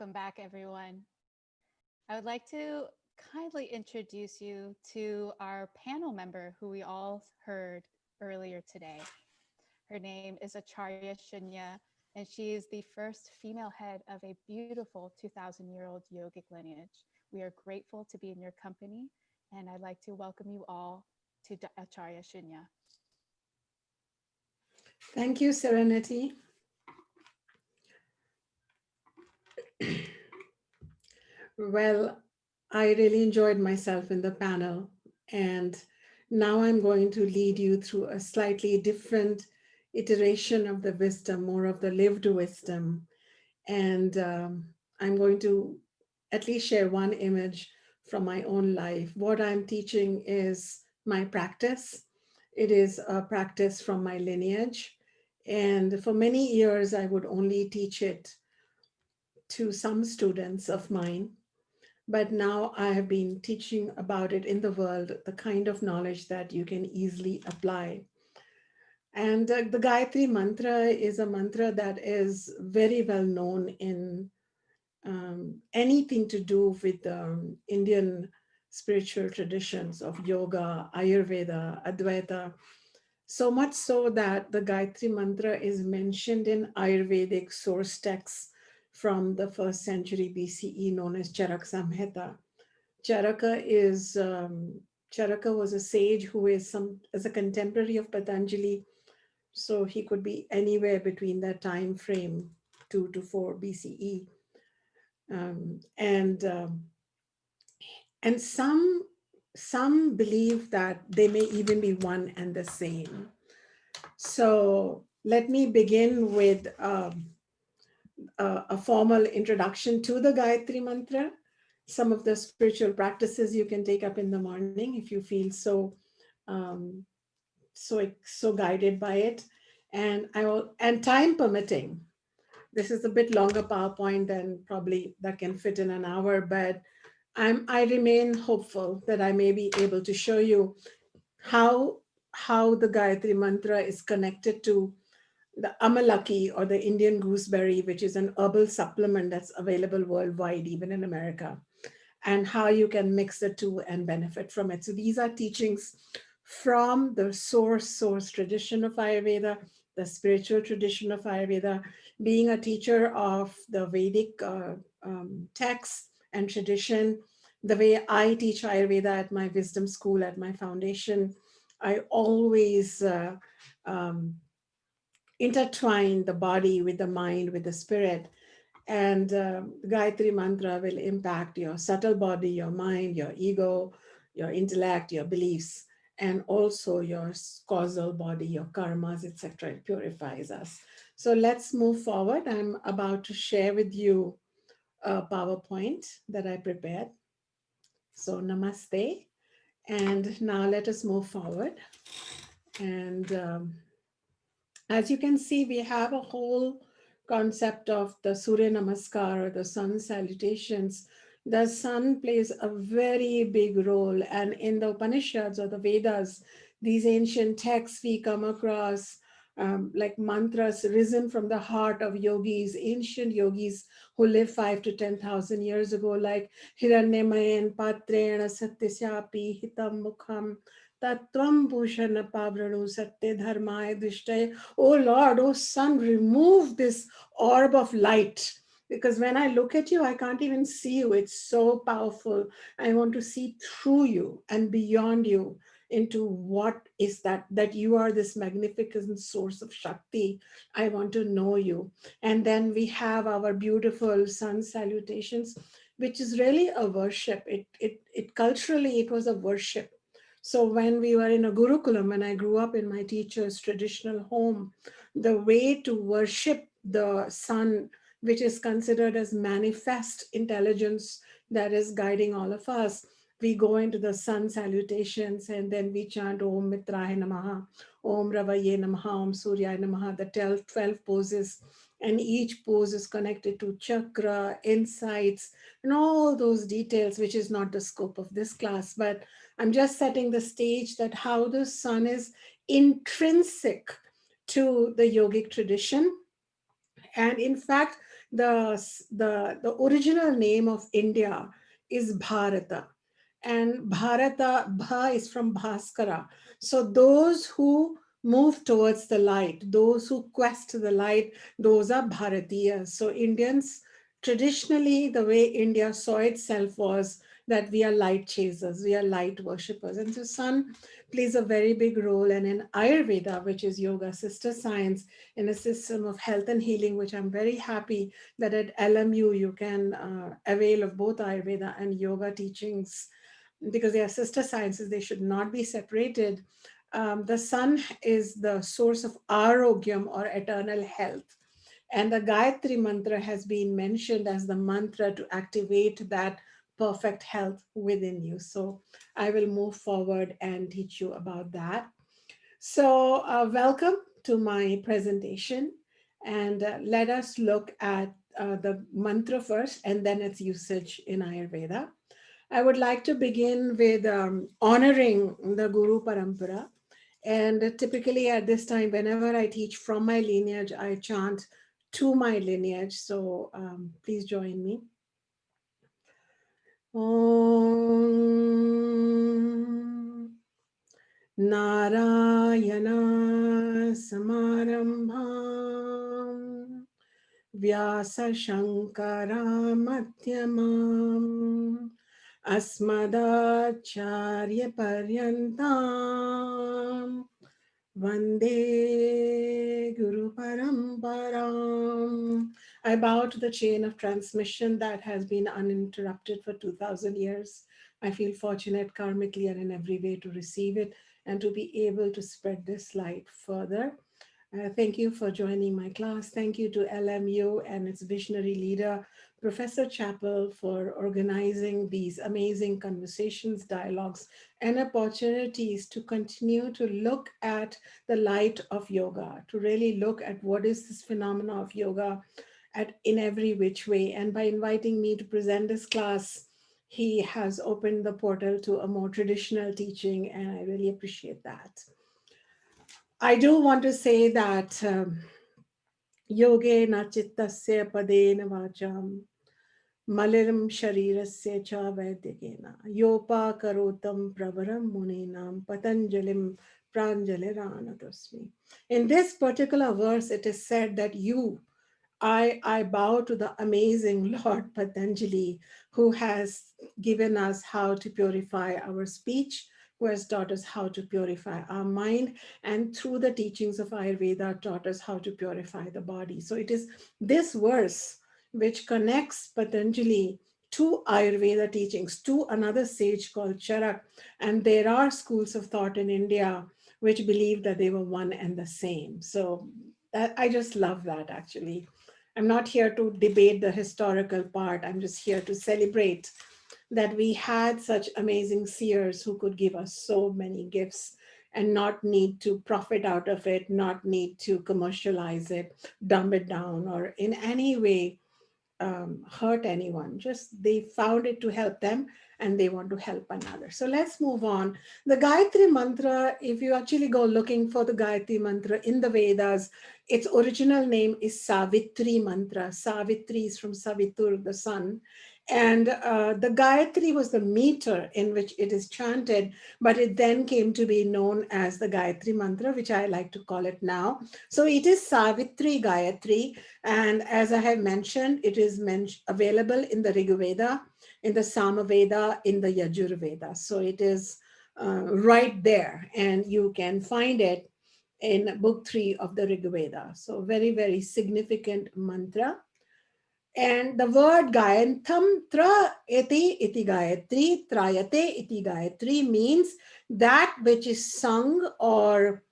welcome back, everyone. I would like to kindly introduce you to our panel member who we all heard earlier today. Her name is Acharya Shunya, and she is the first female head of a beautiful 2,000-year-old yogic lineage. We are grateful to be in your company, and I'd like to welcome you all to Acharya Shunya. Thank you, Serenity. Well, I really enjoyed myself in the panel, and now I'm going to lead you through a slightly different iteration of the wisdom, more of the lived wisdom. And I'm going to at least share one image from my own life. What I'm teaching is my practice. It is a practice from my lineage. And for many years, I would only teach it to some students of mine. But now I have been teaching about it in the world, the kind of knowledge that you can easily apply. And the Gayatri Mantra is a mantra that is very well known in anything to do with Indian spiritual traditions of yoga, Ayurveda, Advaita. So much so that the Gayatri Mantra is mentioned in Ayurvedic source texts from the 1st century BCE known as Charaka Samhita. Charaka was a sage who is as a contemporary of Patanjali, so he could be anywhere between that time frame, 2 to 4 BCE. And some believe that they may even be one and the same. So let me begin with a formal introduction to the Gayatri Mantra, some of the spiritual practices you can take up in the morning if you feel um, so guided by it, and time permitting. This is a bit longer PowerPoint than probably that can fit in an hour, but I remain hopeful that I may be able to show you how the Gayatri Mantra is connected to the Amalaki, or the Indian gooseberry, which is an herbal supplement that's available worldwide, even in America, and how you can mix the two and benefit from it. So these are teachings from the source tradition of Ayurveda, the spiritual tradition of Ayurveda. Being a teacher of the Vedic texts and tradition, the way I teach Ayurveda at my wisdom school, at my foundation, I always intertwine the body with the mind, with the spirit. And Gayatri Mantra will impact your subtle body, your mind, your ego, your intellect, your beliefs, and also your causal body, your karmas, etc. It purifies us. So let's move forward. I'm about to share with you a PowerPoint that I prepared. So namaste. And now let us move forward. And as you can see, we have a whole concept of the Surya Namaskar, or the sun salutations. The sun plays a very big role. And in the Upanishads or the Vedas, these ancient texts we come across like mantras risen from the heart of yogis, ancient yogis who lived 5,000 to 10,000 years ago, like Hiranyamayan Patrena Satyasyapi Hitam Mukham Tattvam Bhushana Pavranu Satya Dharmaya Drishtaya. Oh Lord, oh sun, remove this orb of light. Because when I look at you, I can't even see you. It's so powerful. I want to see through you and beyond you into what is that you are this magnificent source of Shakti. I want to know you. And then we have our beautiful sun salutations, which is really a worship. It culturally, it was a worship. So when we were in a Gurukulam, when I grew up in my teacher's traditional home, the way to worship the sun, which is considered as manifest intelligence that is guiding all of us, we go into the sun salutations and then we chant Om Mitraye Namaha, Om Ravaye Namaha, Om Suryaye Namaha, the 12 poses. And each pose is connected to chakra, insights, and all those details, which is not the scope of this class. But I'm just setting the stage that how the sun is intrinsic to the yogic tradition. And in fact, The original name of India is Bharata. And Bharata, Bha is from Bhaskara. So those who move towards the light, those who quest the light, those are Bharatiyas. So Indians, traditionally, the way India saw itself was that we are light chasers, we are light worshippers. And so sun plays a very big role. And in Ayurveda, which is yoga sister science, in a system of health and healing, which I'm very happy that at LMU you can avail of both Ayurveda and yoga teachings, because they are sister sciences, they should not be separated. The sun is the source of Arogyam, or eternal health. And the Gayatri Mantra has been mentioned as the mantra to activate that perfect health within you. So I will move forward and teach you about that. So, welcome to my presentation. And let us look at the mantra first and then its usage in Ayurveda. I would like to begin with honoring the Guru Parampara. And typically at this time, whenever I teach from my lineage, I chant to my lineage. So please join me. Om Narayana Samarambham Vyasa Shankara Madhyamam Asmadacharya Paryantam Vande Guru Paramparam. I bow to the chain of transmission that has been uninterrupted for 2000 years. I feel fortunate karmically and in every way to receive it and to be able to spread this light further. Thank you for joining my class. Thank you to LMU and its visionary leader, Professor Chappell, for organizing these amazing conversations, dialogues, and opportunities to continue to look at the light of yoga, to really look at what is this phenomena of yoga in every which way. And by inviting me to present this class, he has opened the portal to a more traditional teaching, and I really appreciate that. I do want to say that yoge na chittasya padena vacham maliram sharirasya cha vaidyakena yopa karotam pravaram muninam patanjalim pranjaliranatosmi. In this particular verse, it is said that I bow to the amazing Lord Patanjali, who has given us how to purify our speech, who has taught us how to purify our mind, and through the teachings of Ayurveda taught us how to purify the body. So it is this verse which connects Patanjali to Ayurveda teachings, to another sage called Charak. And there are schools of thought in India which believe that they were one and the same. So I just love that, actually. I'm not here to debate the historical part. I'm just here to celebrate that we had such amazing seers who could give us so many gifts and not need to profit out of it, not need to commercialize it, dumb it down, or in any way hurt anyone. Just they found it to help them and they want to help another. So let's move on. The Gayatri Mantra, if you actually go looking for the Gayatri Mantra in the Vedas, its original name is Savitri Mantra. Savitri is from Savitur, the sun. And the Gayatri was the meter in which it is chanted, but it then came to be known as the Gayatri Mantra, which I like to call it now. So it is Savitri Gayatri. And as I have mentioned, it is available in the Rig Veda, in the Samaveda, in the Yajurveda. So it is right there, and you can find it in book 3 of the Rig Veda. So very, very significant mantra. And the word Gayantam tra iti Gayatri, trayate iti Gayatri means that which is sung or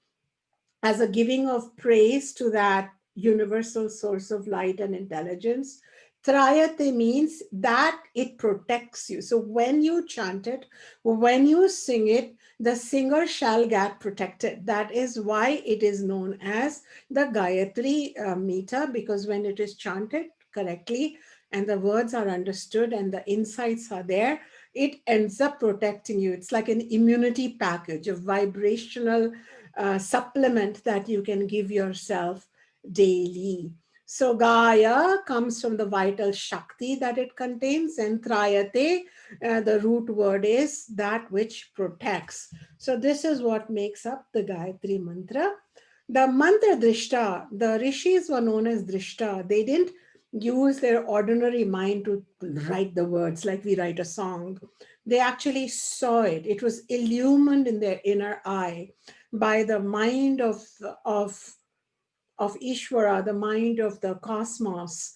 as a giving of praise to that universal source of light and intelligence. Trayate means that it protects you. So when you chant it, when you sing it, the singer shall get protected. That is why it is known as the Gayatri meter, because when it is chanted correctly and the words are understood and the insights are there, it ends up protecting you. It's like an immunity package, a vibrational supplement that you can give yourself daily. So Gaya comes from the vital Shakti that it contains, and Trayate, the root word is that which protects. So this is what makes up the Gayatri Mantra. The Mantra Drishta, the rishis were known as Drishta. They didn't use their ordinary mind to write the words like we write a song. They actually saw it. It was illumined in their inner eye by the mind of of Ishvara, the mind of the cosmos,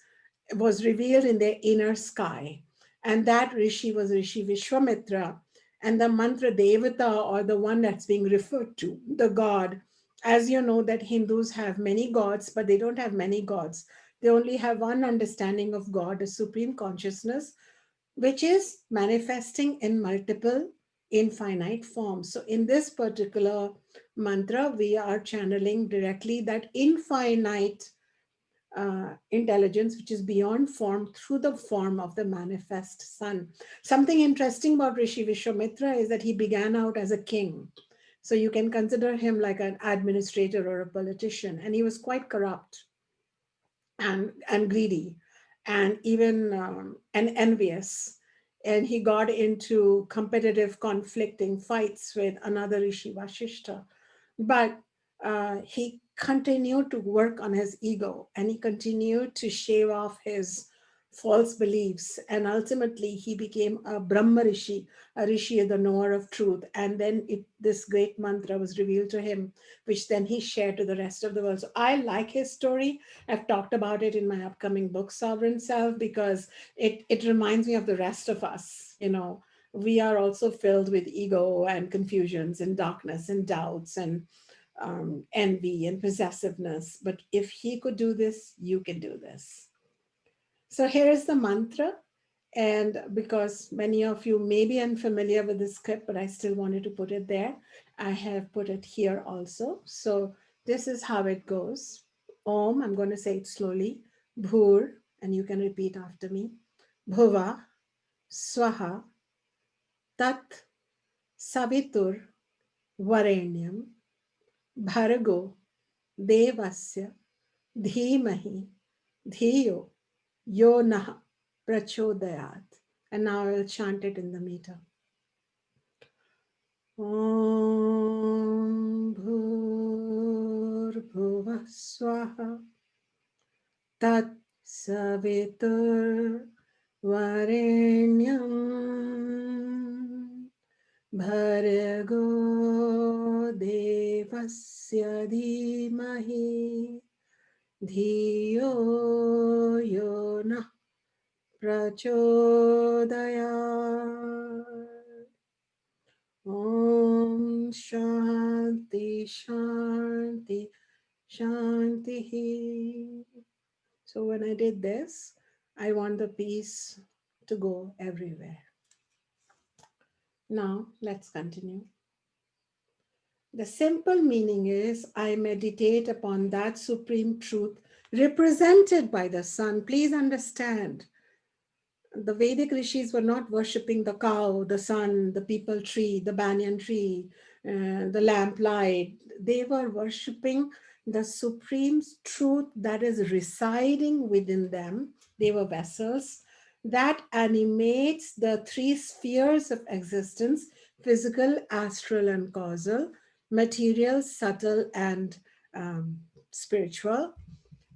was revealed in their inner sky. And that Rishi was Rishi Vishwamitra. And the mantra Devata, or the one that's being referred to, the god. As you know, that Hindus have many gods, but they don't have many gods. They only have one understanding of God, a supreme consciousness, which is manifesting in multiple infinite forms. So in this particular mantra, we are channeling directly that infinite intelligence, which is beyond form, through the form of the manifest sun. Something interesting about Rishi Vishwamitra is that he began out as a king. So you can consider him like an administrator or a politician, and he was quite corrupt and greedy and even and envious. And he got into competitive, conflicting fights with another Rishi, Vashishta. But he continued to work on his ego, and he continued to shave off his false beliefs. And ultimately, he became a Brahma Rishi, a Rishi, the knower of truth. And then this great mantra was revealed to him, which then he shared to the rest of the world. So I like his story. I've talked about it in my upcoming book, Sovereign Self, because it reminds me of the rest of us. You know, we are also filled with ego and confusions and darkness and doubts and envy and possessiveness. But if he could do this, you can do this. So here is the mantra. And because many of you may be unfamiliar with the script, but I still wanted to put it there, I have put it here also. So this is how it goes. Om, I'm going to say it slowly. Bhur, and you can repeat after me. Bhuva, Swaha, Tat, Savitur, Varenyam, Bhargo, Devasya, Dhimahi, Dhiyo, Yo Nah, Prachodayat. And now I will chant it in the meter. Om Bhur Swaha Tat Savitur Varenyam Bhargo Devasya Dhimahi Dhiyo Yo Nah Prachodayat. Om Shanti Shanti Shanti. So when I did this, I want the peace to go everywhere. Now let's continue. The simple meaning is I meditate upon that supreme truth represented by the sun. Please understand, the Vedic rishis were not worshipping the cow, the sun, the peepal tree, the banyan tree, the lamplight. They were worshipping the supreme truth that is residing within them. They were vessels that animates the three spheres of existence: physical, astral, and causal, material, subtle, and spiritual.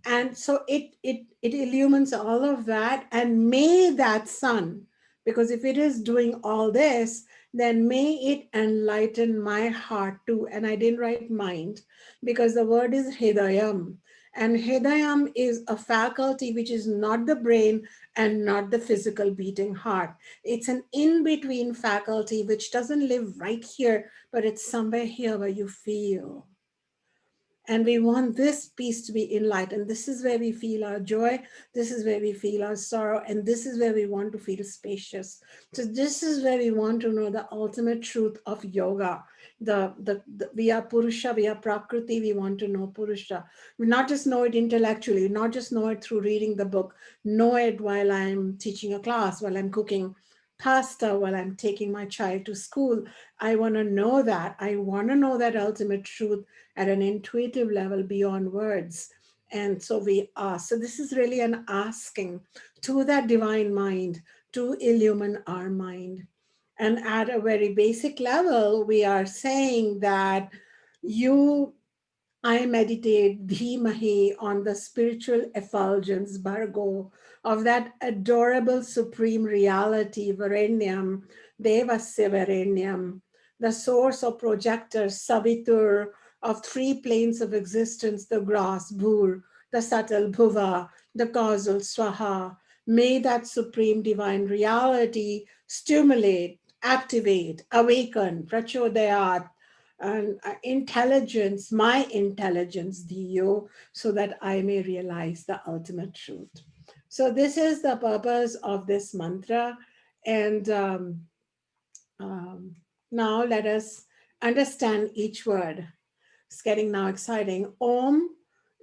And so it illumines all of that, and may that sun, because if it is doing all this, then may it enlighten my heart too. And I didn't write mind because the word is hridayam, and hridayam is a faculty which is not the brain and not the physical beating heart. It's an in-between faculty which doesn't live right here, but it's somewhere here where you feel. And we want this peace to be enlightened. This is where we feel our joy. This is where we feel our sorrow. And this is where we want to feel spacious. So this is where we want to know the ultimate truth of yoga. We are Purusha, we are Prakriti, we want to know Purusha. We not just know it intellectually, not just know it through reading the book, know it while I'm teaching a class, while I'm cooking pasta, while I'm taking my child to school. I want to know that. I want to know that ultimate truth at an intuitive level beyond words. And so we ask. So this is really an asking to that divine mind to illumine our mind. And at a very basic level, we are saying that you I meditate Dhimahi on the spiritual effulgence, Bargo, of that adorable supreme reality, Varenyam, Devasya Varenyam, the source of projector, Savitur, of three planes of existence, the gross, Bhur, the subtle, Bhuva, the causal, Swaha. May that supreme divine reality stimulate, activate, awaken, Prachodayat, and intelligence, my intelligence, Dio, so that I may realize the ultimate truth. So this is the purpose of this mantra. And um, now let us understand each word. It's getting now exciting. Om,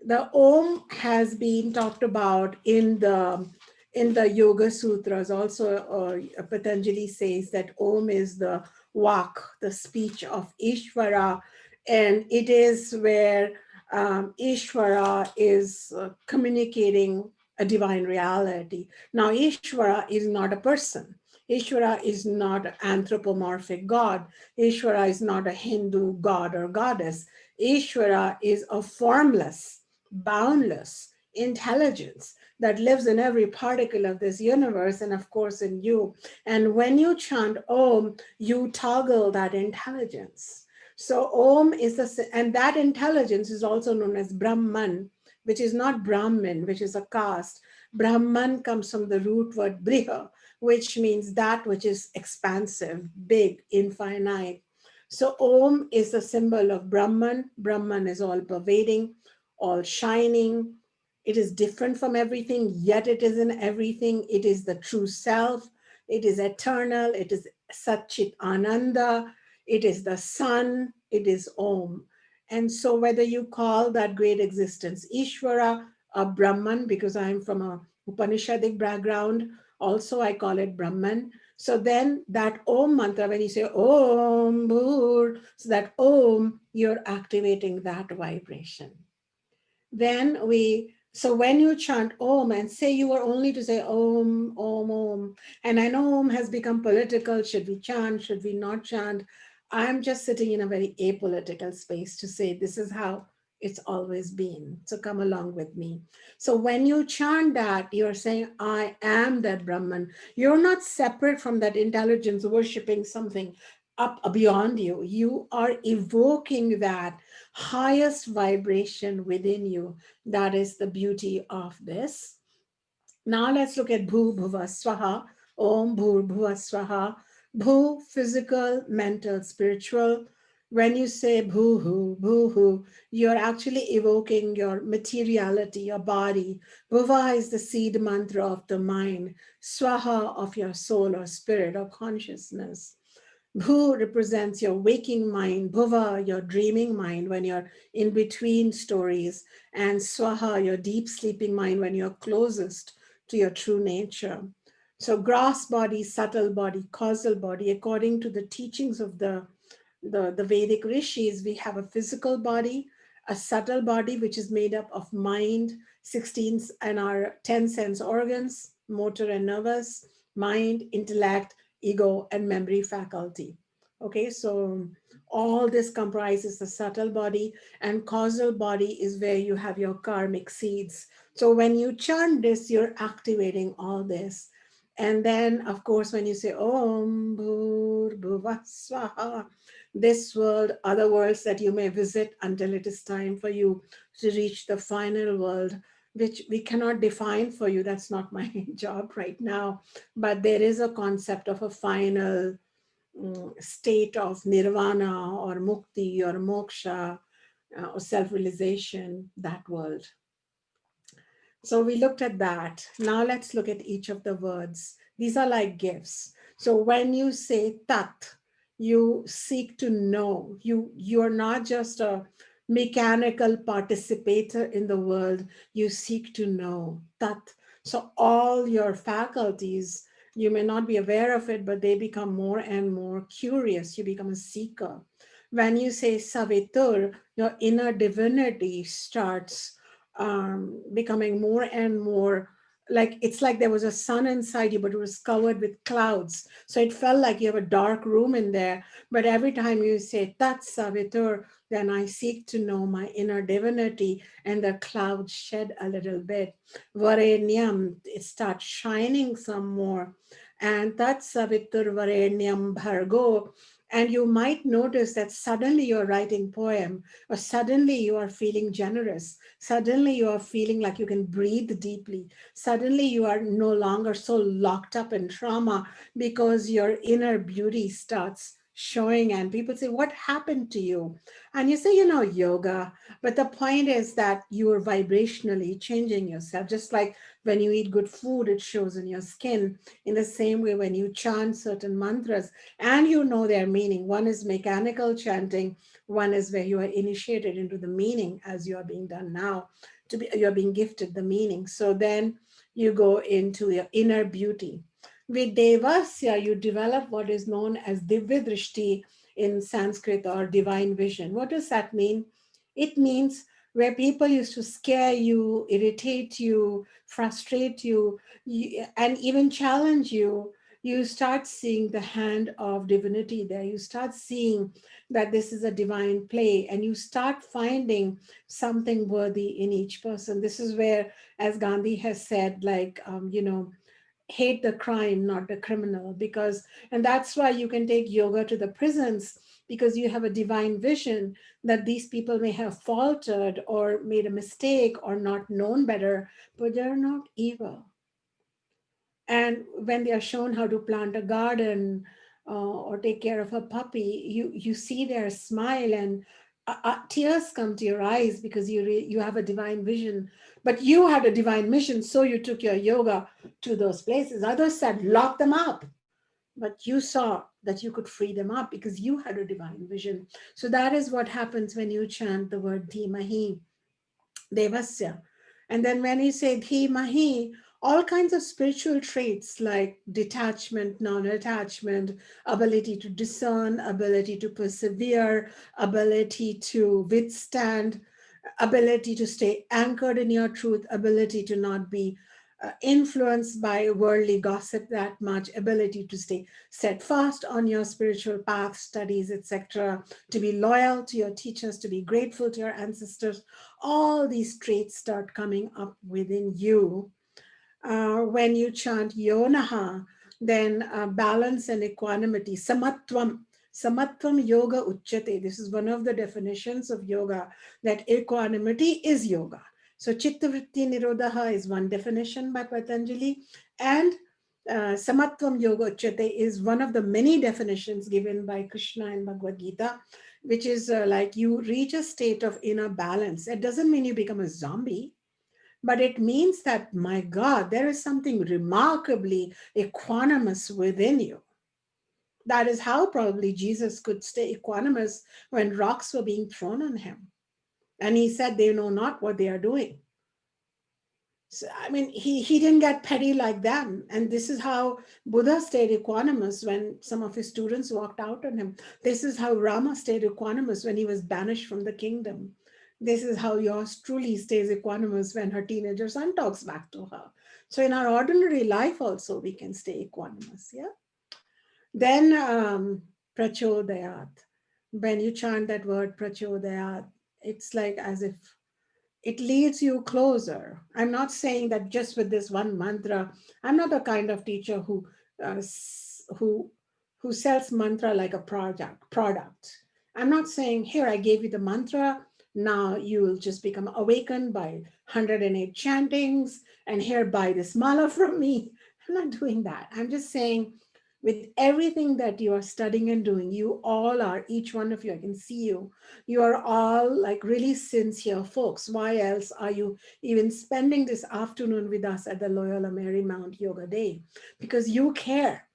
the Om has been talked about in the Yoga Sutras. Also, Patanjali says that Om is the Vak, the speech of Ishvara, and it is where Ishvara is communicating a divine reality. Now, Ishvara is not a person. Ishvara is not an anthropomorphic god. Ishvara is not a Hindu god or goddess. Ishvara is a formless, boundless intelligence that lives in every particle of this universe and, of course, in you. And when you chant Om, you toggle that intelligence. So Om is the, and that intelligence is also known as Brahman, which is not Brahmin, which is a caste. Brahman comes from the root word Briha, which means that which is expansive, big, infinite. So Om is the symbol of Brahman. Brahman is all pervading, all shining. It is different from everything, yet it is in everything. It is the true self. It is eternal. It is Satchit Ananda. It is the sun. It is Om. And so whether you call that great existence Ishvara or Brahman, because I'm from a Upanishadic background, also I call it Brahman. So then that Om mantra, when you say Om Bhur, so that Om, you're activating that vibration. Then so when you chant Om and say you were only to say Om, Om, Om, and I know Om has become political, should we chant, should we not chant? I'm just sitting in a very apolitical space to say this is how it's always been. So come along with me. So when you chant that, you're saying, I am that Brahman. You're not separate from that intelligence worshiping something up beyond you. You are evoking that highest vibration within you. That is the beauty of this. Now let's look at Bhu Bhuva Swaha. Om Bhur Bhuva Swaha. Bhu, physical, mental, spiritual. When you say bhu hu, you're actually evoking your materiality, your body. Bhuva is the seed mantra of the mind. Swaha of your soul or spirit or consciousness. Bhu represents your waking mind, Bhuva, your dreaming mind when you're in between stories, and Swaha, your deep sleeping mind when you're closest to your true nature. So, gross body, subtle body, causal body, according to the teachings of the Vedic rishis, we have a physical body, a subtle body, which is made up of mind, 16 and our 10 sense organs, motor and nervous, mind, intellect, ego, and memory faculty. Okay, so all this comprises the subtle body, and causal body is where you have your karmic seeds. So when you chant this, you're activating all this. And then, of course, when you say Om Bhur Bhuva Swaha, this world, other worlds that you may visit until it is time for you to reach the final world, which we cannot define for you. That's not my job right now. But there is a concept of a final state of nirvana or mukti or moksha or self realization, that world. So we looked at that. Now let's look at each of the words. These are like gifts. So when you say tat, you seek to know. You're not just a mechanical participator in the world. You seek to know. Tat. So all your faculties, you may not be aware of it, but they become more and more curious. You become a seeker. When you say savitur, your inner divinity starts becoming more and more like it's like there was a sun inside you, but it was covered with clouds. So it felt like you have a dark room in there. But every time you say Tat Savitur, then I seek to know my inner divinity, and the clouds shed a little bit. Varenyam, it starts shining some more. And Tat Savitur Varenyam Bhargo. And you might notice that suddenly you're writing poem, or suddenly you are feeling generous. Suddenly you are feeling like you can breathe deeply. Suddenly you are no longer so locked up in trauma because your inner beauty starts showing, and people say, what happened to you? And you say, yoga. But the point is that you are vibrationally changing yourself. Just like when you eat good food, it shows in your skin. In the same way, when you chant certain mantras and you know their meaning, one is mechanical chanting, one is where you are initiated into the meaning, as you are being done now. You're being gifted the meaning. So then you go into your inner beauty. With Devasya, you develop what is known as Divya Drishti in Sanskrit, or divine vision. What does that mean? It means where people used to scare you, irritate you, frustrate you, and even challenge you, you start seeing the hand of divinity there. You start seeing that this is a divine play, and you start finding something worthy in each person. This is where, as Gandhi has said, like, hate the crime, not the criminal, and that's why you can take yoga to the prisons, because you have a divine vision that these people may have faltered or made a mistake or not known better, but they're not evil. And when they are shown how to plant a garden, or take care of a puppy, you see their smile, and tears come to your eyes, because you have a divine vision. But you had a divine mission, so you took your yoga to those places. Others said lock them up, but you saw that you could free them up because you had a divine vision. So that is what happens when you chant the word Dhimahi Devasya. And then when you say Dhi Mahi, all kinds of spiritual traits like detachment, non attachment, ability to discern, ability to persevere, ability to withstand, ability to stay anchored in your truth, ability to not be influenced by worldly gossip that much, ability to stay steadfast on your spiritual path, studies, etc., to be loyal to your teachers, to be grateful to your ancestors. All these traits start coming up within you. When you chant Yonaha, then balance and equanimity, samatvam. Samatvam yoga uchyate. This is one of the definitions of yoga, that equanimity is yoga. So chittavritti nirodha is one definition by Patanjali, and samatvam yoga uchyate is one of the many definitions given by Krishna in Bhagavad Gita, which is like you reach a state of inner balance. It doesn't mean you become a zombie, but it means that, my God, there is something remarkably equanimous within you. That is how probably Jesus could stay equanimous when rocks were being thrown on him. And he said, they know not what they are doing. So, I mean, he didn't get petty like them. And this is how Buddha stayed equanimous when some of his students walked out on him. This is how Rama stayed equanimous when he was banished from the kingdom. This is how yours truly stays equanimous when her teenager son talks back to her. So in our ordinary life also, we can stay equanimous, yeah? Then prachodayat. When you chant that word prachodayat, it's like as if it leads you closer. I'm not saying that just with this one mantra. I'm not the kind of teacher uh, who who sells mantra like a product. I'm not saying, here, I gave you the mantra, now you will just become awakened by 108 chantings, and here, buy this mala from me. I'm not doing that. I'm just saying, with everything that you are studying and doing, you all are, each one of you, I can see you, you are all like really sincere folks. Why else are you even spending this afternoon with us at the Loyola Marymount Yoga Day? Because you care.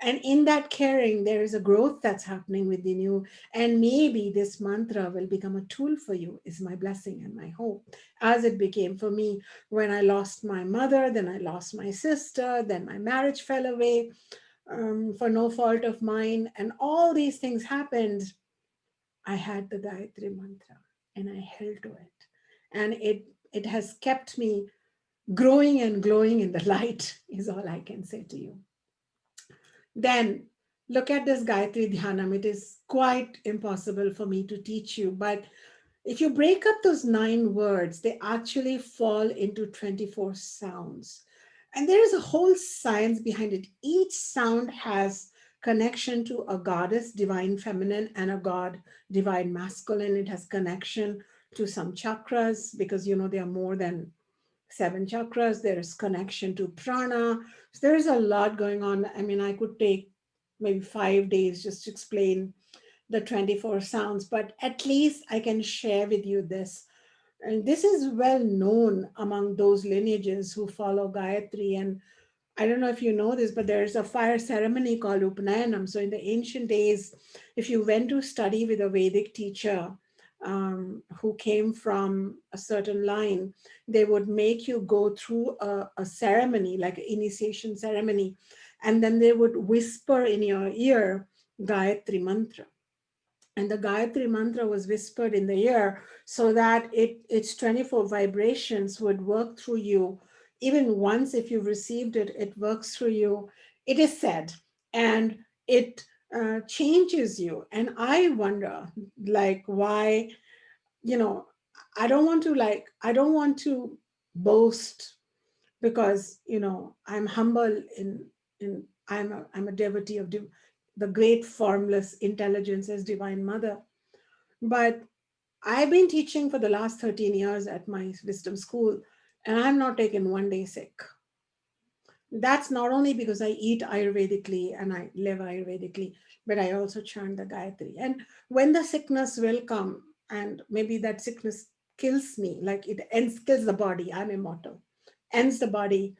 And in that caring, there is a growth that's happening within you. And maybe this mantra will become a tool for you, is my blessing and my hope, as it became for me when I lost my mother, then I lost my sister, then my marriage fell away for no fault of mine. And all these things happened. I had the Gayatri Mantra and I held to it. And it has kept me growing and glowing in the light, is all I can say to you. Then look at this Gayatri Dhyanam. It is quite impossible for me to teach you, but if you break up those 9 words, they actually fall into 24 sounds. And there is a whole science behind it. Each sound has connection to a goddess, divine feminine, and a god, divine masculine. It has connection to some chakras because, there are more than 7 chakras. There is connection to prana. So there is a lot going on. I mean, I could take maybe 5 days just to explain the 24 sounds, but at least I can share with you this. And this is well known among those lineages who follow Gayatri. And I don't know if you know this, but there's a fire ceremony called Upanayanam. So in the ancient days, if you went to study with a Vedic teacher who came from a certain line, they would make you go through a ceremony, like an initiation ceremony, and then they would whisper in your ear Gayatri Mantra. And the Gayatri Mantra was whispered in the ear so that its 24 vibrations would work through you. Even once, if you've received it, it works through you. It is said, and it changes you. And I wonder, like, why, you know, I don't want to boast because, I'm humble I'm a devotee of the great formless intelligence as Divine Mother. But I've been teaching for the last 13 years at my wisdom school, and I'm not taken one day sick. That's not only because I eat Ayurvedically and I live Ayurvedically, but I also chant the Gayatri. And when the sickness will come, and maybe that sickness kills me, like it kills the body, I'm immortal, ends the body,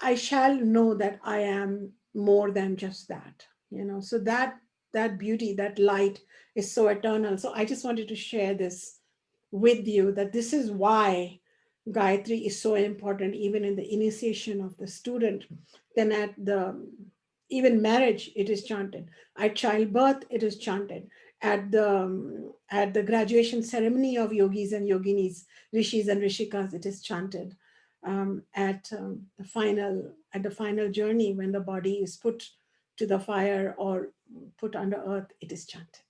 I shall know that I am more than just that, So that beauty, that light is so eternal. So I just wanted to share this with you, that this is why Gayatri is so important, even in the initiation of the student. Then at the even marriage, it is chanted. At childbirth, it is chanted. At the graduation ceremony of yogis and yoginis, rishis and rishikas, it is chanted. At the final journey, when the body is put to the fire or put under earth, it is chanted.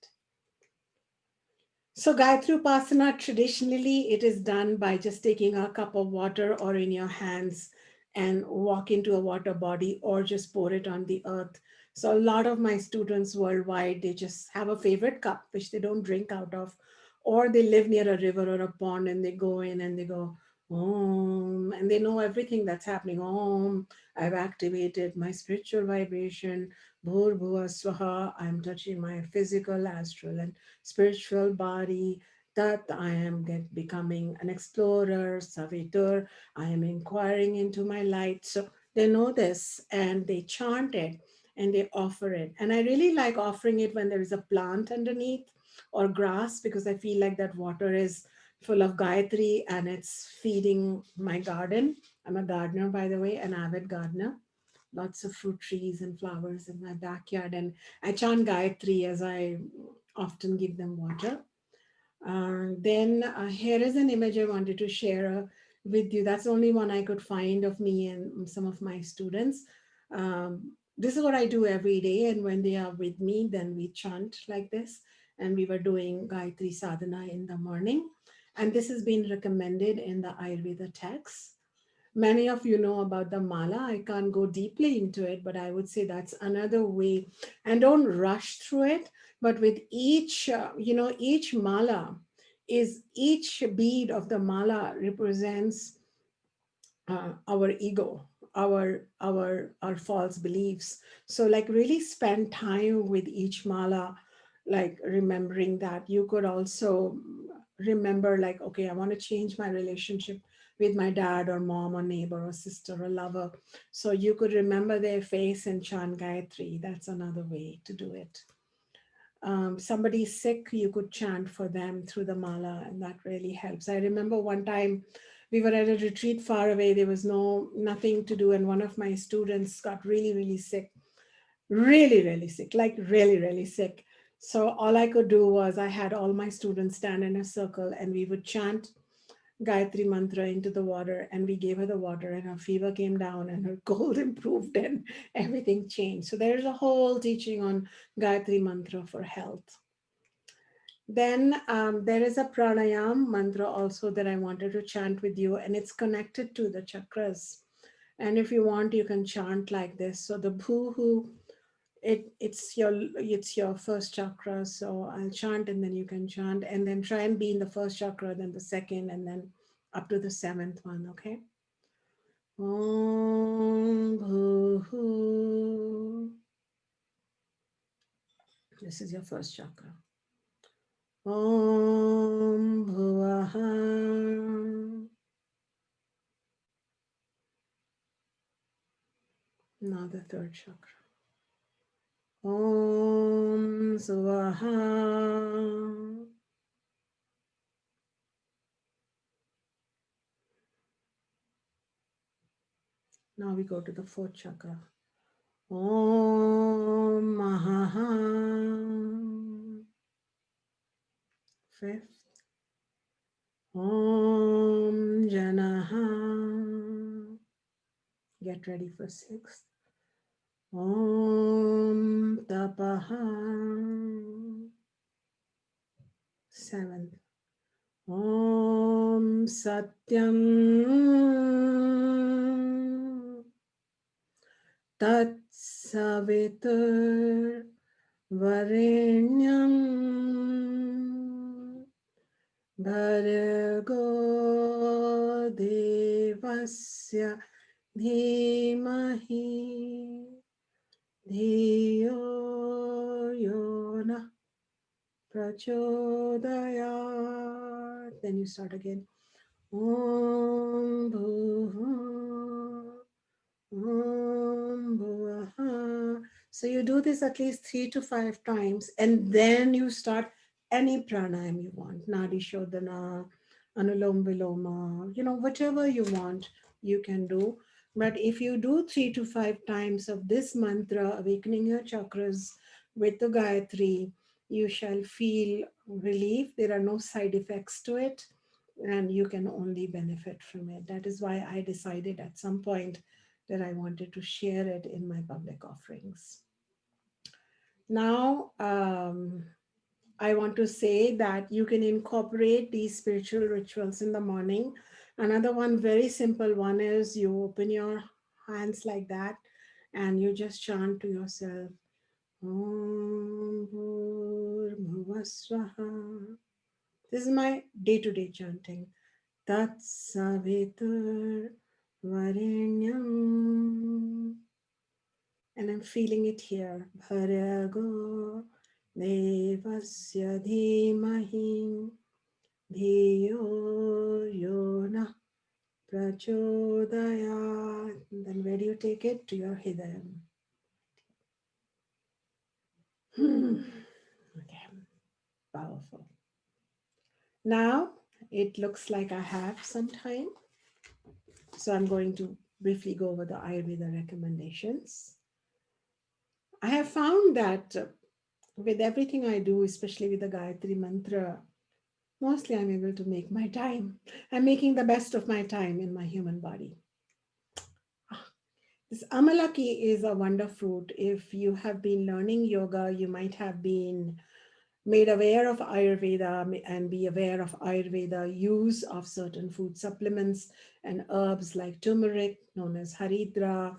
So Gayatri Upasana, traditionally, it is done by just taking a cup of water or in your hands and walk into a water body or just pour it on the earth. So a lot of my students worldwide, they just have a favorite cup, which they don't drink out of, or they live near a river or a pond and they go in and they go, Om, and they know everything that's happening. Om, I've activated my spiritual vibration. Bhur Bhuva Swaha, I'm touching my physical, astral, and spiritual body, that I am becoming an explorer, savitur, I am inquiring into my light. So they know this and they chant it and they offer it. And I really like offering it when there is a plant underneath or grass, because I feel like that water is full of Gayatri and it's feeding my garden. I'm a gardener, by the way, an avid gardener. Lots of fruit trees and flowers in my backyard. And I chant Gayatri as I often give them water. Then here is an image I wanted to share with you. That's the only one I could find of me and some of my students. This is what I do every day. And when they are with me, then we chant like this. And we were doing Gayatri sadhana in the morning. And this has been recommended in the Ayurveda text. Many of you know about the mala. I can't go deeply into it, but I would say that's another way. And don't rush through it. But with each mala each bead of the mala represents our ego, our false beliefs. So like really spend time with each mala, like remembering that. You could also remember like, okay, I want to change my relationship with my dad or mom or neighbor or sister or lover. So you could remember their face and chant Gayatri. That's another way to do it. Somebody's sick, you could chant for them through the mala, and that really helps. I remember one time we were at a retreat far away. There was nothing to do, and one of my students got really, really sick, really, really sick, like really, really sick. So all I could do was I had all my students stand in a circle, and we would chant Gayatri Mantra into the water, and we gave her the water, and her fever came down, and her cold improved, and everything changed. So there's a whole teaching on Gayatri Mantra for health. Then there is a pranayam mantra also that I wanted to chant with you, and it's connected to the chakras. And if you want, you can chant like this. So the bhu, it's your first chakra. So I'll chant, and then you can chant, and then try and be in the first chakra, then the second, and then up to the seventh one. Okay. Om bhu. This is your first chakra. Om bhuvaha. Now the third chakra. Om Swaha. Now we go to the fourth chakra. Om Mahaha. Fifth. Om Janaha. Get ready for sixth. Om Tapaha. Seventh. Om Satyam Tat Savitur Varenyam Bhargo Devasya Dhimahi Dhiyo Yona Prachodayat. Then you start again. Om Bhuva, Om Bhuvaha. So you do this at least 3 to 5 times, and then you start any pranayam you want. Nadi Shodhana, Anulom Viloma, whatever you want, you can do. But if you do 3 to 5 times of this mantra, awakening your chakras with the Gayatri, you shall feel relief. There are no side effects to it, and you can only benefit from it. That is why I decided at some point that I wanted to share it in my public offerings. Now, I want to say that you can incorporate these spiritual rituals in the morning. Another one, very simple one, is you open your hands like that and you just chant to yourself, Om Bhur Swaha. This is my day-to-day chanting. Tat Savitur Varenyam. And I'm feeling it here. Bhargo Devasya Dhimahi Dhiyo Yona Prachodayat. And then where do you take it? To your Hidayam. Okay, powerful. Now it looks like I have some time. So I'm going to briefly go over the Ayurveda recommendations. I have found that with everything I do, especially with the Gayatri Mantra, mostly I'm able to make my time. I'm making the best of my time in my human body. This Amalaki is a wonder fruit. If you have been learning yoga, you might have been made aware of Ayurveda and be aware of Ayurveda use of certain food supplements and herbs like turmeric, known as Haridra,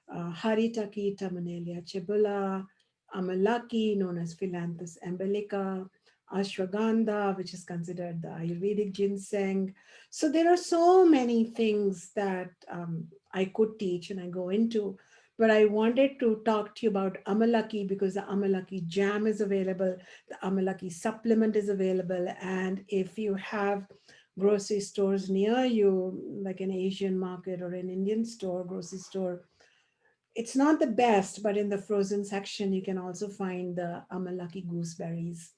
Haritaki, Terminalia cebula, Amalaki, known as Philanthus embolica, Ashwagandha, which is considered the Ayurvedic ginseng. So there are so many things that I could teach and I go into, but I wanted to talk to you about Amalaki because the Amalaki jam is available, the Amalaki supplement is available, and if you have grocery stores near you, like an Asian market or an Indian store, grocery store, it's not the best, but in the frozen section, you can also find the Amalaki gooseberries.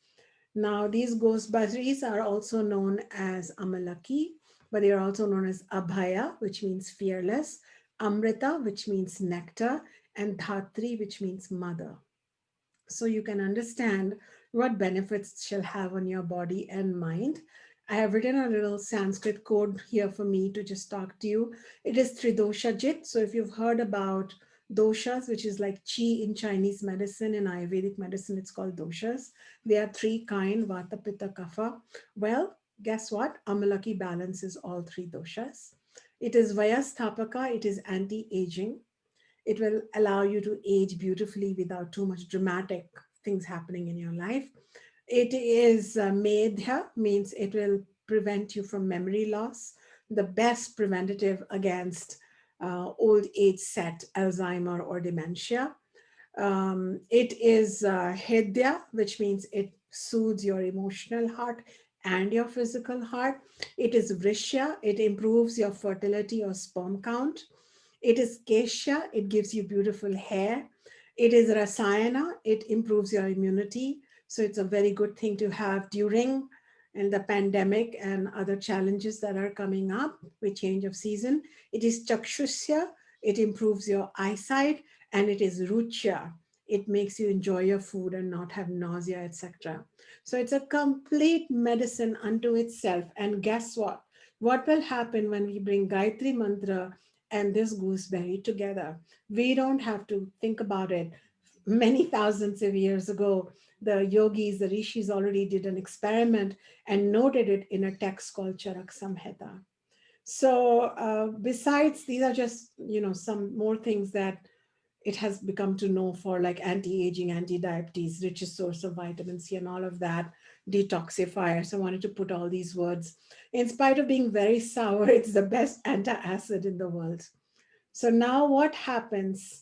Now, these gooseberries are also known as Amalaki, but they are also known as Abhaya, which means fearless, Amrita, which means nectar, and Dhatri, which means mother. So you can understand what benefits shall have on your body and mind. I have written a little Sanskrit code here for me to just talk to you. It is Tridosha Jit. So if you've heard about doshas, which is like chi in Chinese medicine, in Ayurvedic medicine, it's called doshas. There are three kind, Vata, Pitta, Kapha. Well, guess what? Amalaki balances all three doshas. It is Vayasthapaka, it is anti-aging. It will allow you to age beautifully without too much dramatic things happening in your life. It is Medhya, means it will prevent you from memory loss, the best preventative against old age set, Alzheimer or dementia. It is Hridaya, which means it soothes your emotional heart and your physical heart. It is Vrishya, it improves your fertility or sperm count. It is Kesha, it gives you beautiful hair. It is Rasayana, it improves your immunity. So it's a very good thing to have during and the pandemic and other challenges that are coming up with change of season. It is Chakshusya, it improves your eyesight. And it is Ruchya, it makes you enjoy your food and not have nausea, etc. So it's a complete medicine unto itself. And guess what? What will happen when we bring Gayatri Mantra and this gooseberry together? We don't have to think about it. Many thousands of years ago, the yogis, the rishis already did an experiment and noted it in a text called Charak Samhita. So besides, these are just, some more things that it has become to know for, like anti-aging, anti-diabetes, richest source of vitamin C and all of that, detoxifier. So I wanted to put all these words. In spite of being very sour, it's the best antacid in the world. So now what happens?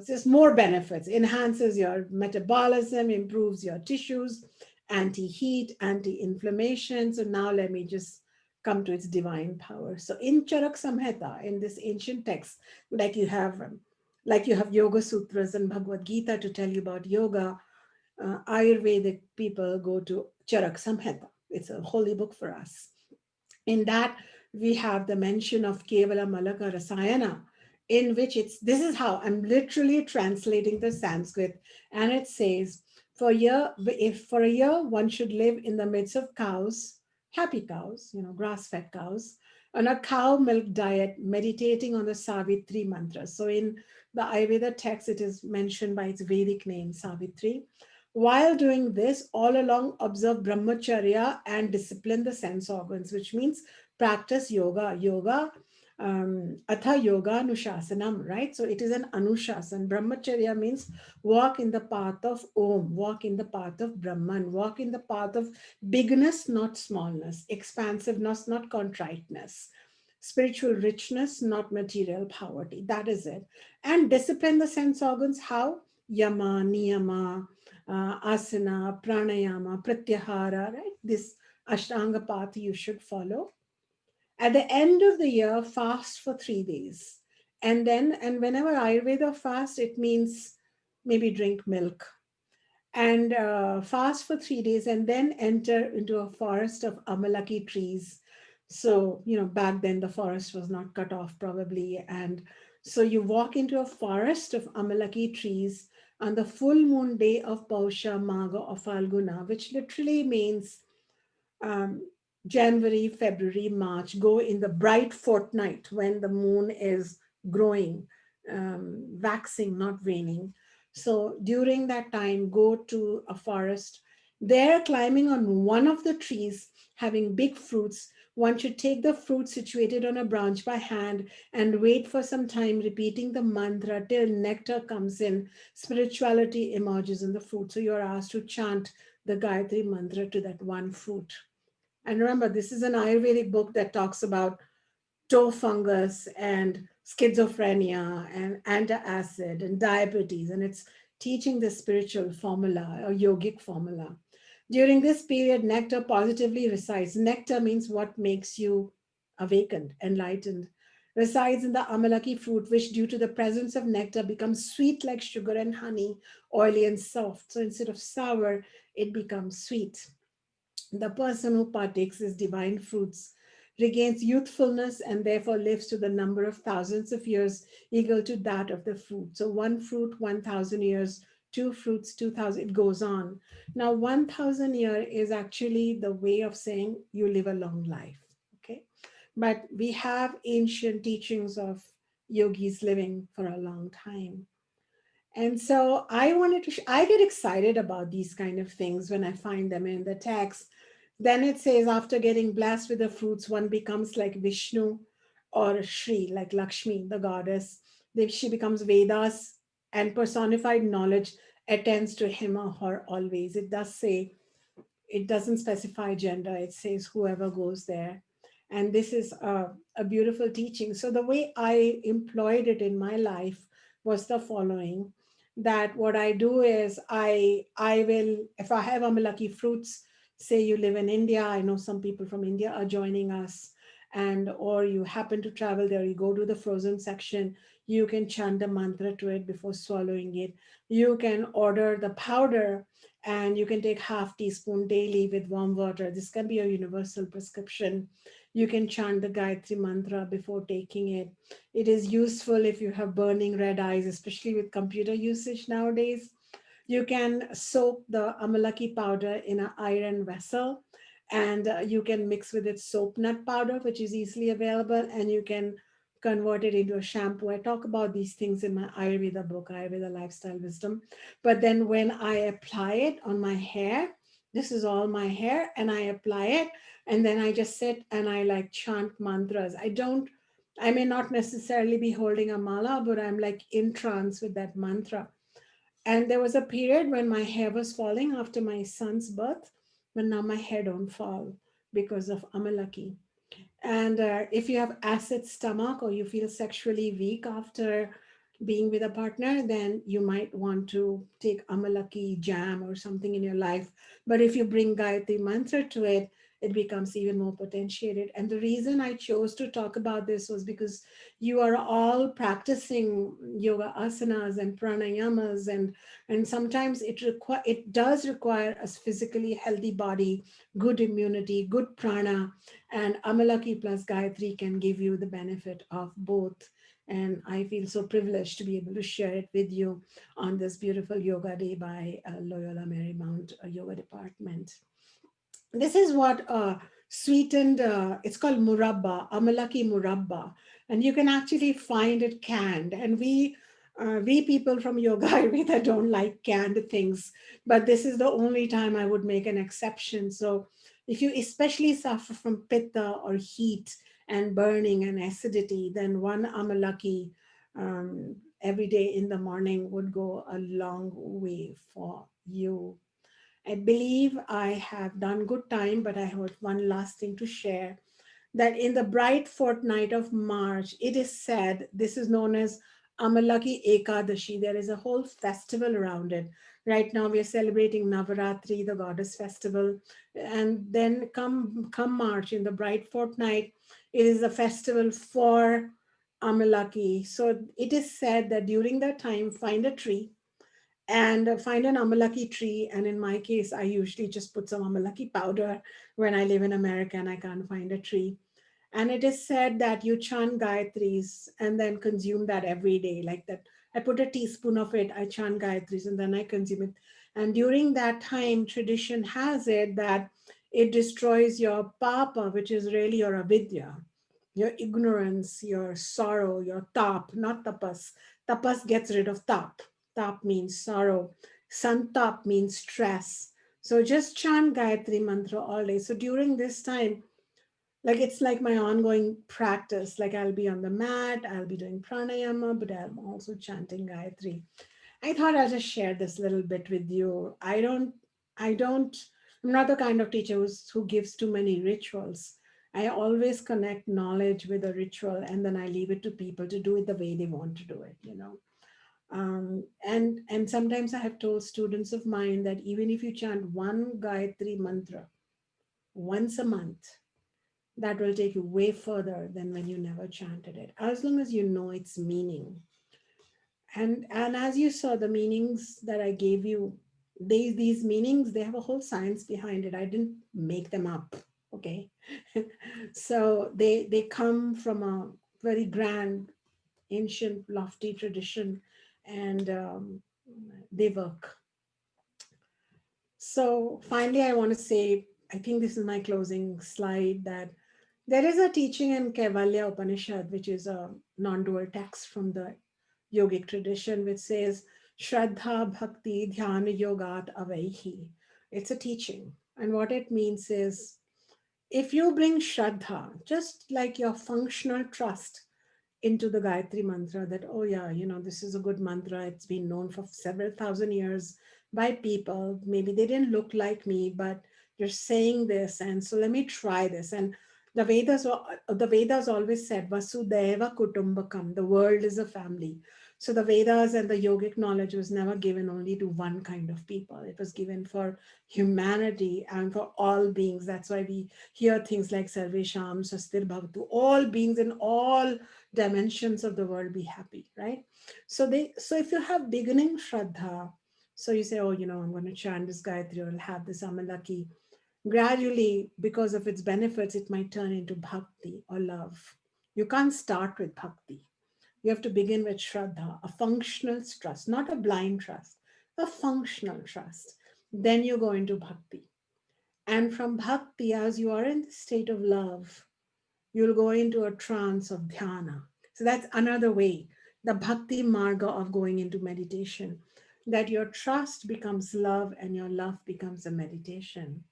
Just more benefits, enhances your metabolism, improves your tissues, anti-heat, anti-inflammation. So now let me just come to its divine power. So in Charak Samhita, in this ancient text, like you have Yoga Sutras and Bhagavad Gita to tell you about yoga, Ayurvedic people go to Charak Samhita. It's a holy book for us. In that, we have the mention of Kevala Malaka Rasayana, in which this is how I'm literally translating the Sanskrit, and it says, for a year one should live in the midst of cows, happy cows, grass-fed cows, on a cow milk diet, meditating on the Savitri mantra. So in the Ayurveda text, it is mentioned by its Vedic name, Savitri. While doing this, all along observe brahmacharya and discipline the sense organs, which means practice yoga. Atha yoga anushasanam, right? So it is an anushasan. Brahmacharya means walk in the path of Om, walk in the path of Brahman, walk in the path of bigness, not smallness, expansiveness, not contriteness, spiritual richness, not material poverty. That is it. And discipline the sense organs. How? Yama, niyama, asana, pranayama, pratyahara, right? This Ashtanga path you should follow. At the end of the year, fast for 3 days. And whenever Ayurveda fast, it means maybe drink milk and fast for 3 days and then enter into a forest of Amalaki trees. So, back then the forest was not cut off probably. And so you walk into a forest of Amalaki trees on the full moon day of Pausha, Magha, or Falguna, which literally means um, January, February, March, go in the bright fortnight when the moon is growing, waxing, not waning. So during that time, go to a forest. There, climbing on one of the trees, having big fruits, one should take the fruit situated on a branch by hand and wait for some time, repeating the mantra till nectar comes in. Spirituality emerges in the fruit. So you're asked to chant the Gayatri mantra to that one fruit. And remember, this is an Ayurvedic book that talks about toe fungus and schizophrenia and antacid and diabetes, and it's teaching the spiritual formula or yogic formula. During this period, nectar positively resides. Nectar means what makes you awakened, enlightened. Resides in the Amalaki fruit, which due to the presence of nectar becomes sweet like sugar and honey, oily and soft. So instead of sour, it becomes sweet. The person who partakes these divine fruits regains youthfulness and therefore lives to the number of thousands of years equal to that of the fruit. So one fruit, 1,000 years, two fruits, 2000, it goes on. Now 1000 year is actually the way of saying you live a long life. Okay, but we have ancient teachings of yogis living for a long time. And so I wanted to, I get excited about these kind of things when I find them in the text. Then it says, after getting blessed with the fruits, one becomes like Vishnu or Shri, like Lakshmi, the goddess. She becomes Vedas, and personified knowledge attends to him or her always. It does say, it doesn't specify gender, it says whoever goes there. And this is a beautiful teaching. So the way I employed it in my life was the following: that what I do is I will, if I have Amalaki fruits, say you live in India, I know some people from India are joining us, and or you happen to travel there, you go to the frozen section, you can chant a mantra to it before swallowing it. You can order the powder, and you can take half teaspoon daily with warm water. This can be a universal prescription. You can chant the Gayatri Mantra before taking it. It is useful if you have burning red eyes, especially with computer usage nowadays. You can soak the Amalaki powder in an iron vessel, and you can mix with it soap nut powder, which is easily available, and you can convert it into a shampoo. I talk about these things in my Ayurveda book, Ayurveda Lifestyle Wisdom. But then when I apply it on my hair, this is all my hair, and I apply it, and then I just sit and I like chant mantras. I may not necessarily be holding a mala, but I'm like in trance with that mantra. And there was a period when my hair was falling after my son's birth, but now my hair don't fall because of Amalaki. And if you have acid stomach or you feel sexually weak after being with a partner, then you might want to take Amalaki jam or something in your life. But if you bring Gayatri Mantra to it, it becomes even more potentiated. And the reason I chose to talk about this was because you are all practicing yoga asanas and pranayamas, and sometimes it does require a physically healthy body, good immunity, good prana, and Amalaki plus Gayatri can give you the benefit of both. And I feel so privileged to be able to share it with you on this beautiful yoga day by Loyola Marymount Yoga Department. This is what sweetened, it's called murabba, Amalaki murabba. And you can actually find it canned. And we people from Yoga Ayurveda don't like canned things, but this is the only time I would make an exception. So if you especially suffer from pitta or heat and burning and acidity, then one Amalaki every day in the morning would go a long way for you. I believe I have done good time, but I have one last thing to share, that in the bright fortnight of March, it is said, this is known as Amalaki Ekadashi. There is a whole festival around it. Right now, we are celebrating Navaratri, the goddess festival. And then come March, in the bright fortnight, it is a festival for Amalaki. So it is said that during that time, find a tree and find an Amalaki tree. And in my case, I usually just put some Amalaki powder when I live in America and I can't find a tree. And it is said that you chant Gayatris and then consume that every day, like that. I put a teaspoon of it, I chant Gayatris, and then I consume it. And during that time, tradition has it that it destroys your papa, which is really your avidya, your ignorance, your sorrow, your tap, not tapas. Tapas gets rid of tap. Tap means sorrow. Santap means stress. So just chant Gayatri mantra all day. So during this time, like it's like my ongoing practice. Like I'll be on the mat, I'll be doing pranayama, but I'm also chanting Gayatri. I thought I'll just share this little bit with you. I don't, I'm not the kind of teacher who gives too many rituals. I always connect knowledge with a ritual, and then I leave it to people to do it the way they want to do it. And sometimes I have told students of mine that even if you chant one Gayatri mantra once a month, that will take you way further than when you never chanted it, as long as you know its meaning. And as you saw, the meanings that I gave you, these meanings, they have a whole science behind it. I didn't make them up. Okay. So they come from a very grand, ancient, lofty tradition. And they work. So finally, I want to say, I think this is my closing slide, that there is a teaching in Kaivalya Upanishad, which is a non-dual text from the yogic tradition, which says, Shraddha Bhakti Dhyana Yogat Avaihi. It's a teaching. And what it means is, if you bring Shraddha, just like your functional trust into the Gayatri Mantra, that, oh, yeah, this is a good mantra. It's been known for several thousand years by people. Maybe they didn't look like me, but you're saying this. And so let me try this. And the Vedas always said, Vasudeva Kutumbakam, the world is a family. So the Vedas and the yogic knowledge was never given only to one kind of people. It was given for humanity and for all beings. That's why we hear things like Sarvesham, Swastir Bhavatu, all beings in all dimensions of the world be happy, right? So if you have beginning Shraddha, so you say, oh, I'm going to chant this Gayatri, or I'll have this Amalaki. Gradually, because of its benefits, it might turn into bhakti or love. You can't start with bhakti. You have to begin with Shraddha, a functional trust, not a blind trust, a functional trust. Then you go into bhakti. And from bhakti, as you are in the state of love, you'll go into a trance of dhyana. So that's another way, the bhakti marga of going into meditation, that your trust becomes love and your love becomes a meditation.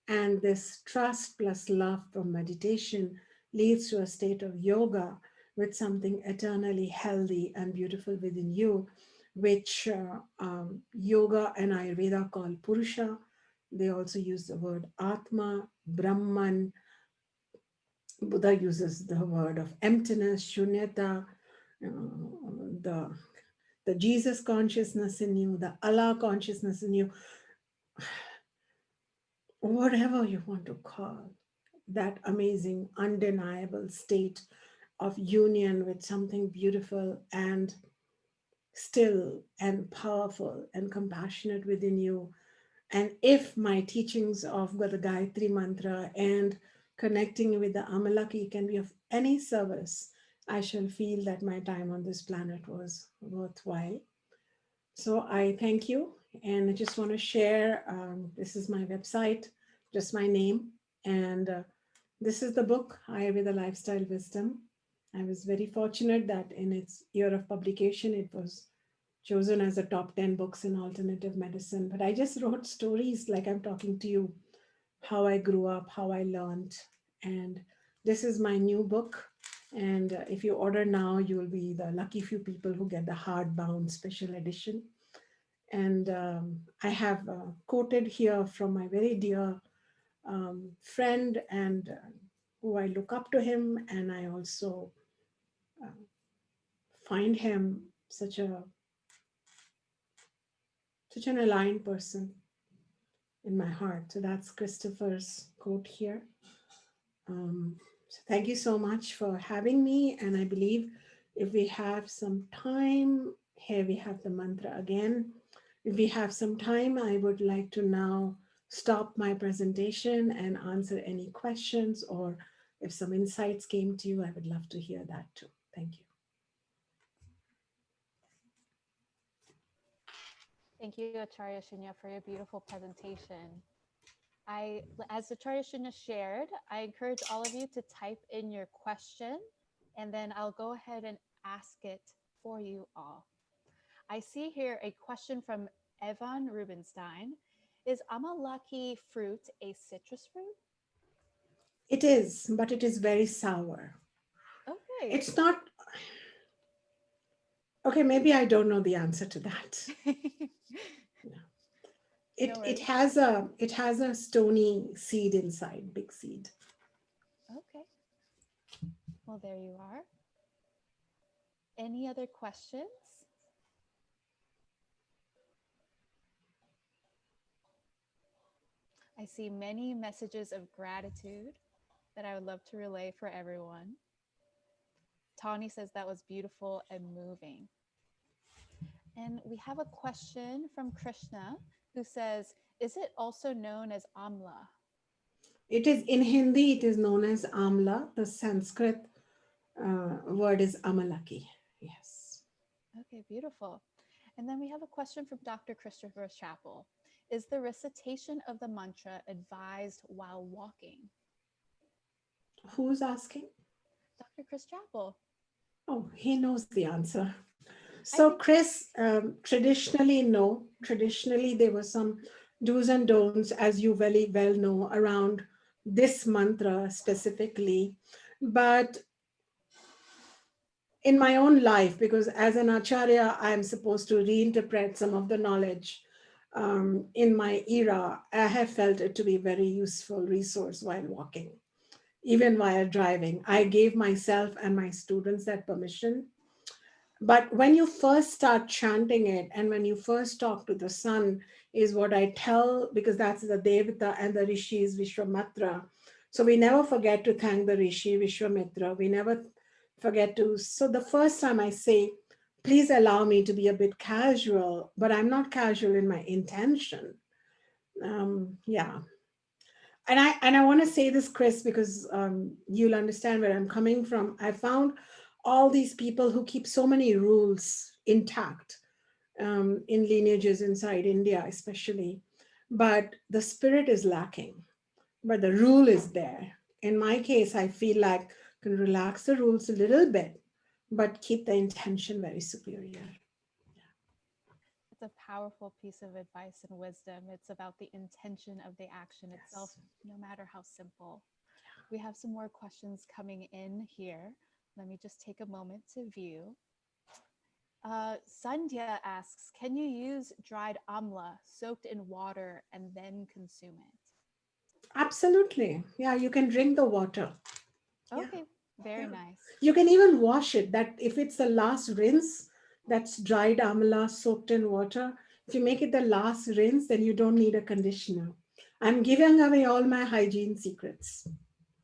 And this trust plus love from meditation leads to a state of yoga with something eternally healthy and beautiful within you, which yoga and Ayurveda call Purusha. They also use the word Atma, Brahman. Buddha uses the word of emptiness, Shunyata, the the Jesus consciousness in you, the Allah consciousness in you, whatever you want to call that amazing, undeniable state of union with something beautiful and still and powerful and compassionate within you. And if my teachings of the Gayatri Mantra and connecting with the Amalaki can be of any service, I shall feel that my time on this planet was worthwhile. So I thank you. And I just want to share, this is my website, just my name. And this is the book, Ayurveda Lifestyle Wisdom. I was very fortunate that in its year of publication, it was chosen as the top 10 books in alternative medicine. But I just wrote stories like I'm talking to you, how I grew up, how I learned. And this is my new book. And if you order now, you will be the lucky few people who get the hardbound special edition. And I have quoted here from my very dear friend and who I look up to him. And I also uh, find him such an aligned person in my heart. So that's Christopher's quote here. So thank you so much for having me. And I believe if we have some time, here we have the mantra again. If we have some time, I would like to now stop my presentation and answer any questions, or if some insights came to you, I would love to hear that too. Thank you. Thank you, Acharya Shunya, for your beautiful presentation. As Acharya Shunya shared, I encourage all of you to type in your question, and then I'll go ahead and ask it for you all. I see here a question from Evan Rubenstein. Is Amalaki fruit a citrus fruit? It is, but it is very sour. Okay. It's not, okay, maybe I don't know the answer to that. No It worries. has a stony seed inside, big seed. Okay. Well, there you are. Any other questions? I see many messages of gratitude that I would love to relay for everyone. Tawny says that was beautiful and moving. And we have a question from Krishna who says, is it also known as Amla? It is in Hindi, it is known as Amla. The Sanskrit word is Amalaki. Yes. Okay, beautiful. And then we have a question from Dr. Christopher Chappell. Is the recitation of the mantra advised while walking? Who's asking? Dr. Chris Chappell. Oh, he knows the answer. I So, think, Chris, traditionally, no. Traditionally, there were some do's and don'ts, as you very well know, around this mantra specifically. But in my own life, because as an acharya, I'm supposed to reinterpret some of the knowledge in my era, I have felt it to be a very useful resource while walking, even while driving. I gave myself and my students that permission. But when you first start chanting it, and when you first talk to the sun, is what I tell, because that's the Devata and the Rishi is Vishwamitra. So we never forget to thank the Rishi Vishwamitra. We never forget to. So the first time I say, please allow me to be a bit casual, but I'm not casual in my intention. Yeah. And I want to say this, Chris, because you'll understand where I'm coming from. I found all these people who keep so many rules intact in lineages inside India, especially, but the spirit is lacking, but the rule is there. In my case, I feel like I can relax the rules a little bit, but keep the intention very superior. it's a powerful piece of advice and wisdom. It's about the intention of the action itself, Yes. no matter how simple. We have some more questions coming in here. Let me just take a moment to view. Sandhya asks, can you use dried amla soaked in water and then consume it? Absolutely. Yeah, you can drink the water. Yeah. Okay, very Yeah. nice. You can even wash it. That if it's the last rinse, that's dried amla soaked in water. If you make it the last rinse, then you don't need a conditioner. I'm giving away all my hygiene secrets.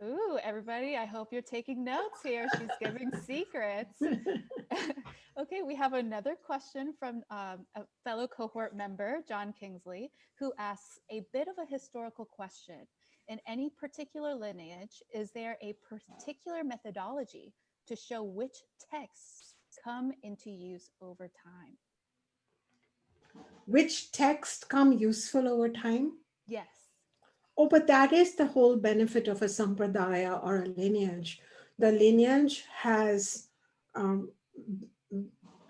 Ooh, everybody, I hope you're taking notes here. She's giving secrets. Okay, we have another question from a fellow cohort member, John Kingsley, who asks a bit of a historical question. In any particular lineage, is there a particular methodology to show which texts come into use over time? Which text come useful over time? Yes. Oh, but that is the whole benefit of a sampradaya or a lineage. The lineage has, um,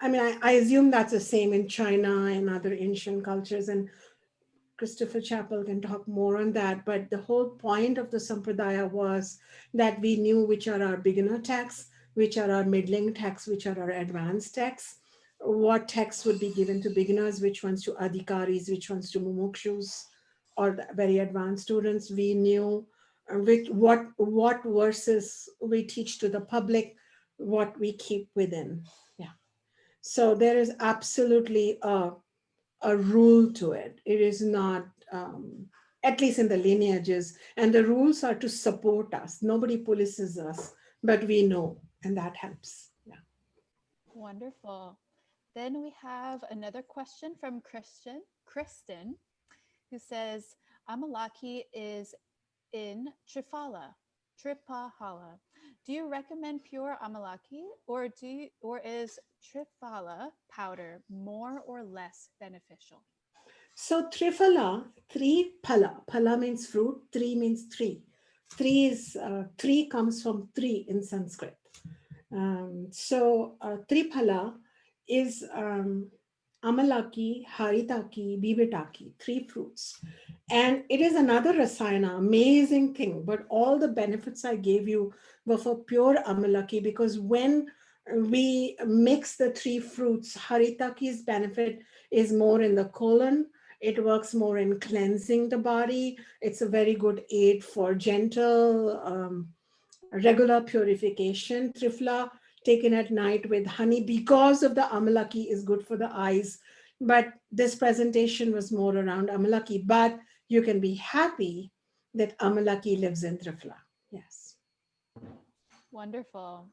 I assume that's the same in China and other ancient cultures, and Christopher Chappell can talk more on that. But the whole point of the sampradaya was that we knew which are our beginner texts, which are our middling texts, which are our advanced texts, what texts would be given to beginners, which ones to adhikaris, which ones to mumukshus, or the very advanced students. We knew what verses we teach to the public, what we keep within. Yeah. So there is absolutely a rule to it. It is not, at least in the lineages, and the rules are to support us. Nobody polices us, but we know, and that helps. Yeah. Wonderful. Then we have another question from Kristen, who says, Amalaki is in Tripahala. Do you recommend pure Amalaki, or is Triphala powder more or less beneficial? So triphala, three phala. Phala means fruit. Three means three. Three comes from three in Sanskrit. Triphala is Amalaki, Haritaki, Bibitaki, three fruits. And it is another rasayana, amazing thing. But all the benefits I gave you were for pure Amalaki, because when we mix the three fruits, Haritaki's benefit is more in the colon. It works more in cleansing the body. It's a very good aid for gentle, regular purification. Trifla taken at night with honey because of the amalaki is good for the eyes. But this presentation was more around amalaki. But you can be happy that amalaki lives in Trifla. Yes. Wonderful.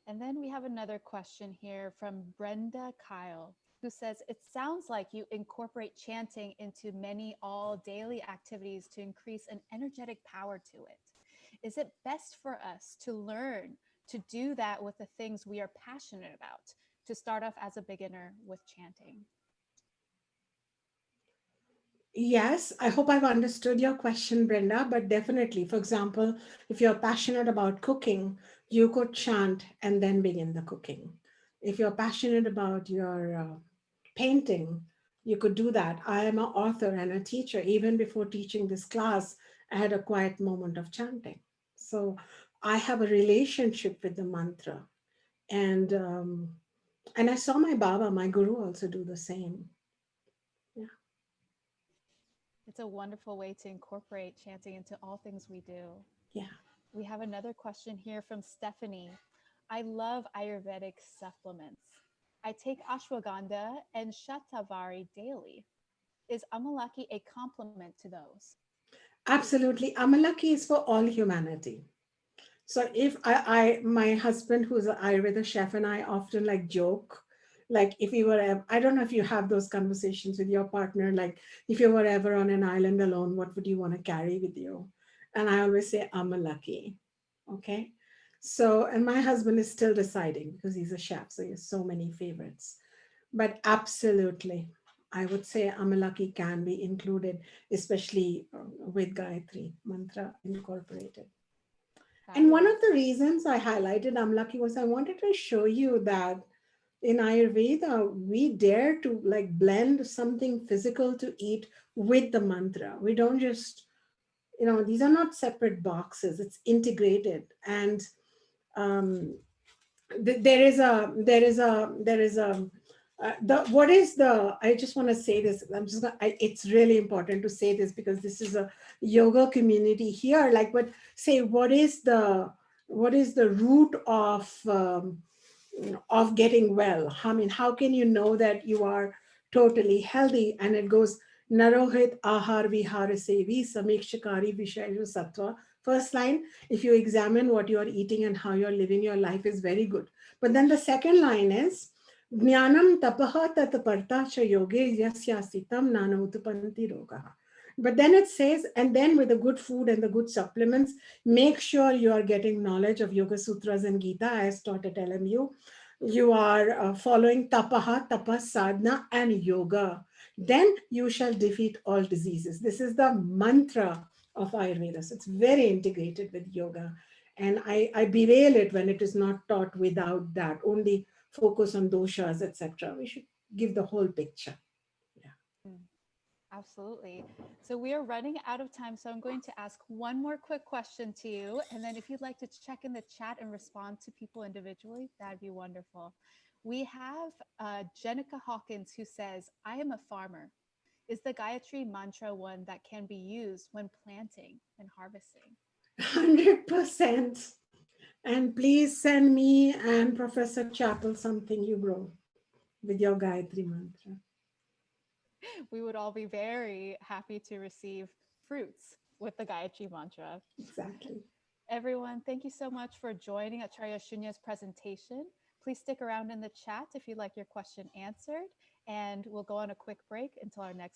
And then we have another question here from Brenda Kyle, who says, it sounds like you incorporate chanting into many all daily activities to increase an energetic power to it. Is it best for us to learn to do that with the things we are passionate about, to start off as a beginner with chanting? Yes, I hope I've understood your question, Brenda, but definitely, for example, if you're passionate about cooking, you could chant and then begin the cooking. If you're passionate about your painting, you could do that. I am an author and a teacher. Even before teaching this class, I had a quiet moment of chanting. So I have a relationship with the mantra. And I saw my Baba, my guru, also do the same. Yeah, It's a wonderful way to incorporate chanting into all things we do. yeah. We have another question here from Stephanie. I love Ayurvedic supplements. I take ashwagandha and shatavari daily. Is Amalaki a complement to those? Absolutely. Amalaki is for all humanity. So if my husband, who's an Ayurveda chef, and I often like joke, like if you were, I don't know if you have those conversations with your partner, like if you were ever on an island alone, what would you want to carry with you? And I always say, I'm a lucky. Okay. So, and my husband is still deciding because he's a chef. So he has so many favorites. But absolutely, I would say Amalaki can be included, especially with Gayatri Mantra incorporated. And one of Fabulous. the reasons I highlighted Amlaki was I wanted to show you that in Ayurveda, we dare to like blend something physical to eat with the mantra. We don't just, these are not separate boxes, it's integrated. And um, there is a the what is the I just want to say this. It's really important to say this because this is a yoga community here, like, but say what is the root of getting well. I mean, how can you know that you are totally healthy? And it goes narohit ahar vihara sevi samikshakari vishayu sattva. First line, if you examine what you are eating and how you're living your life, is very good. But then the second line is Jnanam tapaha tataparta cha yoge yasyasitam nana utupanti rogaha. But then it says, and then with the good food and the good supplements, make sure you are getting knowledge of Yoga Sutras and Gita as taught at LMU. You are following tapaha, tapas, sadhana, and yoga. Then you shall defeat all diseases. This is the mantra of Ayurveda. So it's very integrated with yoga. And I bewail it when it is not taught without that, only focus on doshas, etc. We should give the whole picture. Yeah. Mm, absolutely. So we are running out of time. So I'm going to ask one more quick question to you. And then if you'd like to check in the chat and respond to people individually, that'd be wonderful. We have Jenica Hawkins who says, I am a farmer. Is the Gayatri mantra one that can be used when planting and harvesting? 100%. And please send me and Professor Chapel something you grow with your Gayatri mantra. We would all be very happy to receive fruits with the Gayatri mantra. Exactly. Everyone, thank you so much for joining Acharya Shunya's presentation. Please stick around in the chat if you'd like your question answered, and we'll go on a quick break until our next